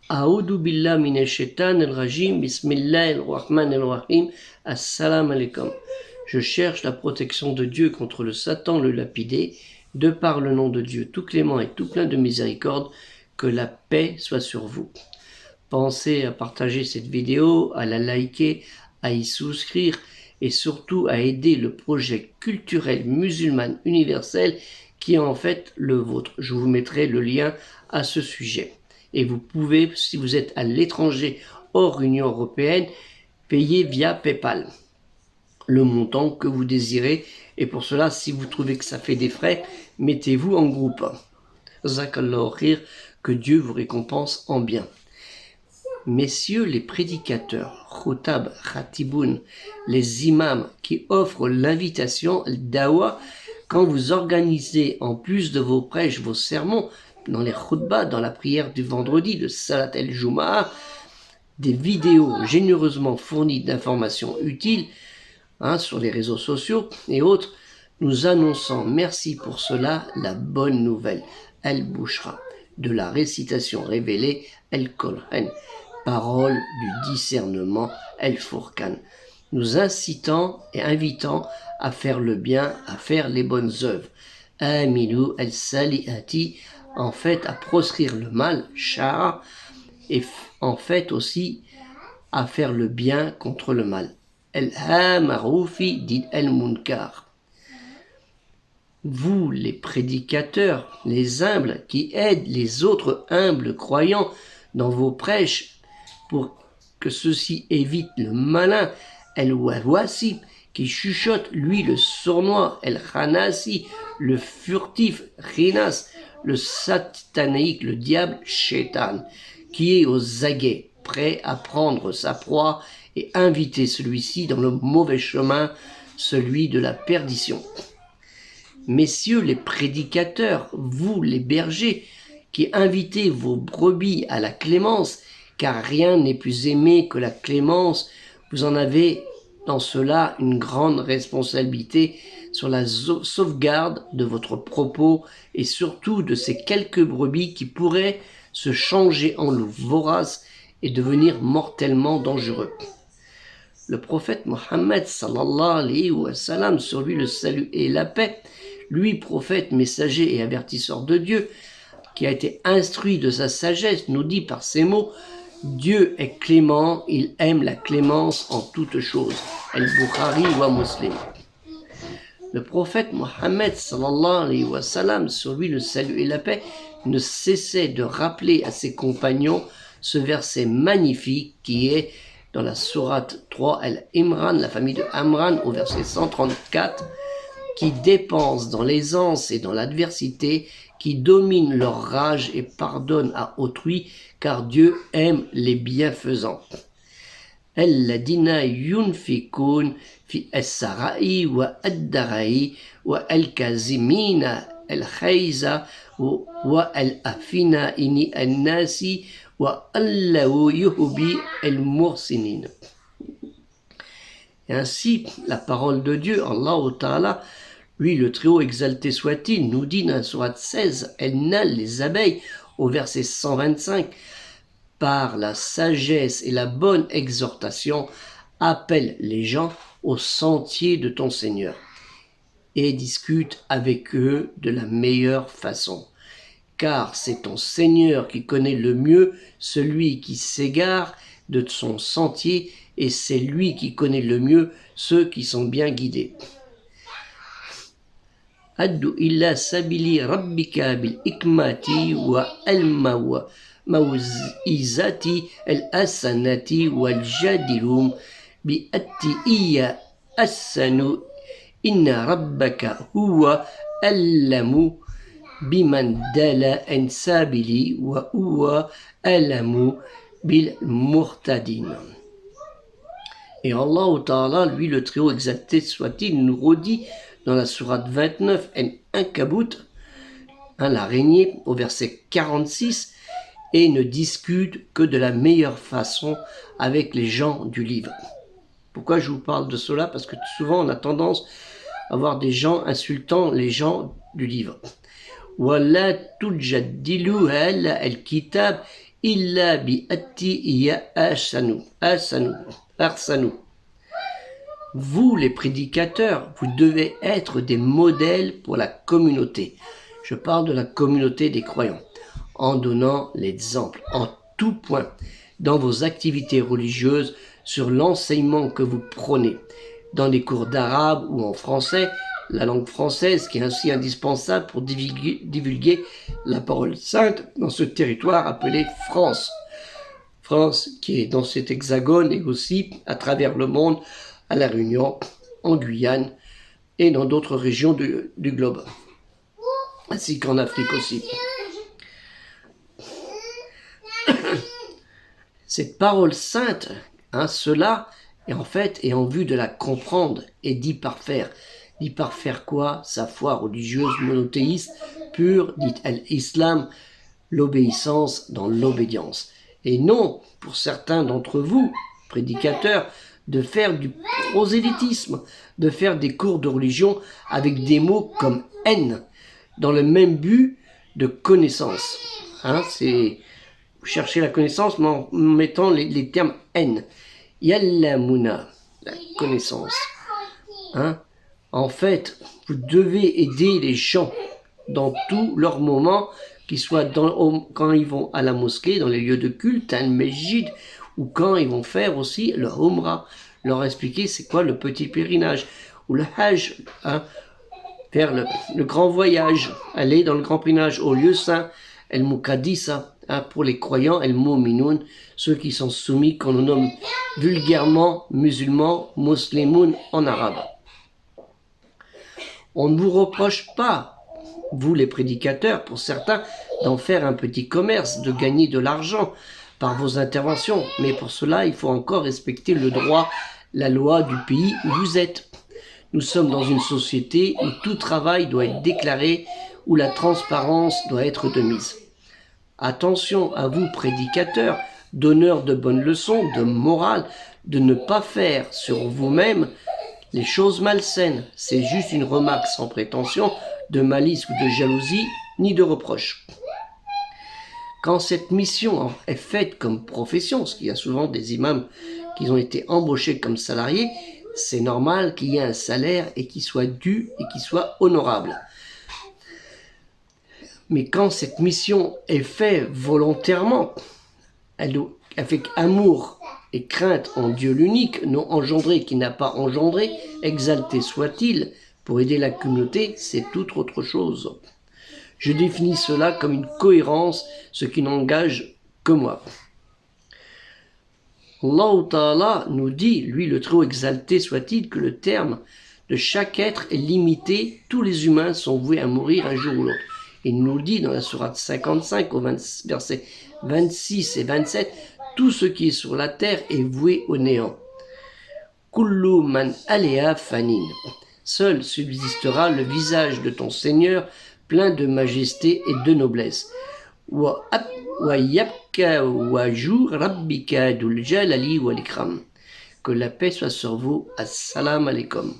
A'udhu billah minash shaitanir rajim, bismillahir rahmanir rahim, assalamu alaikum. Je cherche la protection de Dieu contre le Satan, le lapidé, de par le nom de Dieu, tout clément et tout plein de miséricorde, que la paix soit sur vous. Pensez à partager cette vidéo, à la liker, à y souscrire et surtout à aider le projet culturel musulman universel qui est en fait le vôtre. Je vous mettrai le lien à ce sujet. Et vous pouvez, si vous êtes à l'étranger, hors Union européenne, payer via PayPal le montant que vous désirez. Et pour cela, si vous trouvez que ça fait des frais, mettez-vous en groupe. Zakallahu khir, que Dieu vous récompense en bien. Messieurs les prédicateurs, Khutab, Khatiboun, les imams qui offrent l'invitation, le dawa, quand vous organisez en plus de vos prêches, vos sermons, dans les khutbahs, dans la prière du vendredi, de Salat el-Jumu'ah, des vidéos généreusement fournies d'informations utiles sur les réseaux sociaux et autres, nous annonçons, merci pour cela, la bonne nouvelle, Al-Bushra, de la récitation révélée, Al-Qur'an, parole du discernement, Al-Furqan, nous incitant et invitant à faire le bien, à faire les bonnes œuvres. Amilou al-Saliati, en fait à proscrire le mal, Shara, et en fait aussi à faire le bien contre le mal. El-Hamaroufi dit El-Munkar. Vous, les prédicateurs, les humbles, qui aident les autres humbles croyants dans vos prêches pour que ceux-ci évitent le malin, El-Wawasi, qui chuchote, lui, le sournois, El-Khanasi, le furtif, Khinas, le satanéique, le diable, Shaitan, qui est aux aguets, prêt à prendre sa proie et inviter celui-ci dans le mauvais chemin, celui de la perdition. Messieurs les prédicateurs, vous les bergers, qui invitez vos brebis à la clémence, car rien n'est plus aimé que la clémence, vous en avez dans cela une grande responsabilité sur la sauvegarde de votre propos et surtout de ces quelques brebis qui pourraient se changer en loups voraces et devenir mortellement dangereux. Le prophète Mohammed sallallahu alayhi wa sallam, sur lui le salut et la paix, lui prophète, messager et avertisseur de Dieu, qui a été instruit de sa sagesse, nous dit par ces mots: Dieu est clément, il aime la clémence en toutes choses. Al-Bukhari wa Muslim. Le prophète Mohammed sallallahu alayhi wa sallam, sur lui le salut et la paix, ne cessait de rappeler à ses compagnons ce verset magnifique qui est dans la sourate 3 Al-Imran, la famille de Amran, au verset 134, qui dépense dans l'aisance et dans l'adversité, qui domine leur rage et pardonne à autrui, car Dieu aime les bienfaisants. Alladina yunfikun fi as-sarai wa ad-darai wa al-kazimina al-khayza wa al-afina ini an-nasi wa allahu yuhbi al-mursinin. Et ainsi, la parole de Dieu, Allah Ta'ala, lui le Très-Haut exalté soit-il, nous dit dans la sourate 16, El-Nal, les abeilles, au verset 125, par la sagesse et la bonne exhortation, appelle les gens au sentier de ton Seigneur et discute avec eux de la meilleure façon. Car c'est ton Seigneur qui connaît le mieux celui qui s'égare de son sentier, et c'est lui qui connaît le mieux ceux qui sont bien guidés. Addu illa sabili rabbika bil ikmati wa al mawizati al asanati wal jadilum bi attiya asanu inna rabbaka huwa allamu biman dala an sabili wa huwa alamu bil murtadin. Et Allah Ta'ala, lui le Très-Haut exalté soit-il, nous redit dans la sourate 29, Al-Ankabut, l'araignée, au verset 46, et ne discute que de la meilleure façon avec les gens du livre. Pourquoi je vous parle de cela? Parce que souvent on a tendance à voir des gens insultant les gens du livre. ولا تجدلوا هلا الكتاب إلا بأتي هي أحسن. Vous, les prédicateurs, vous devez être des modèles pour la communauté. Je parle de la communauté des croyants, en donnant l'exemple, en tout point, dans vos activités religieuses, sur l'enseignement que vous prenez, dans les cours d'arabe ou en français, la langue française qui est ainsi indispensable pour divulguer la parole sainte dans ce territoire appelé France. France qui est dans cet hexagone et aussi à travers le monde, à La Réunion, en Guyane et dans d'autres régions du globe, ainsi qu'en Afrique aussi. Cette parole sainte, cela est en fait et en vue de la comprendre et d'y parfaire. D'y parfaire quoi? Sa foi religieuse monothéiste pure, dit l'islam, l'obéissance dans l'obédience. Et non, pour certains d'entre vous, prédicateurs, de faire du prosélytisme, de faire des cours de religion avec des mots comme haine, dans le même but de connaissance. Vous cherchez la connaissance mais en mettant les termes haine. Yallamuna, la connaissance. En fait, vous devez aider les gens dans tous leurs moments, qu'ils soient quand ils vont à la mosquée, dans les lieux de culte, le mesjid, ou quand ils vont faire aussi le umrah, leur expliquer c'est quoi le petit pèlerinage, ou le hajj, faire le grand voyage, aller dans le grand pèlerinage au lieu saint, el muqaddisa, pour les croyants, el mu'minun, ceux qui sont soumis, qu'on nomme vulgairement musulmans, muslimoun en arabe. On ne vous reproche pas, vous les prédicateurs, pour certains, d'en faire un petit commerce, de gagner de l'argent par vos interventions. Mais pour cela, il faut encore respecter le droit, la loi du pays où vous êtes. Nous sommes dans une société où tout travail doit être déclaré, où la transparence doit être de mise. Attention à vous, prédicateurs, donneurs de bonnes leçons, de morale, de ne pas faire sur vous-même les choses malsaines. C'est juste une remarque sans prétention de malice ou de jalousie, ni de reproche. Quand cette mission est faite comme profession, parce qu'il y a souvent des imams qui ont été embauchés comme salariés, c'est normal qu'il y ait un salaire et qu'il soit dû et qu'il soit honorable. Mais quand cette mission est faite volontairement, avec amour et crainte en Dieu l'unique, non engendré qui n'a pas engendré, exalté soit-il, pour aider la communauté, c'est toute autre chose. Je définis cela comme une cohérence, ce qui n'engage que moi. Allah Ta'ala nous dit, lui le Très-Haut exalté soit-il, que le terme de chaque être est limité, tous les humains sont voués à mourir un jour ou l'autre. Il nous le dit dans la sourate 55, au versets 26 et 27, tout ce qui est sur la terre est voué au néant. Kullu man aléa fanin. Seul subsistera le visage de ton Seigneur, plein de majesté et de noblesse. Wa yabka wajhu rabbika dul jalali wal ikram. Que la paix soit sur vous. Assalamu alaikum.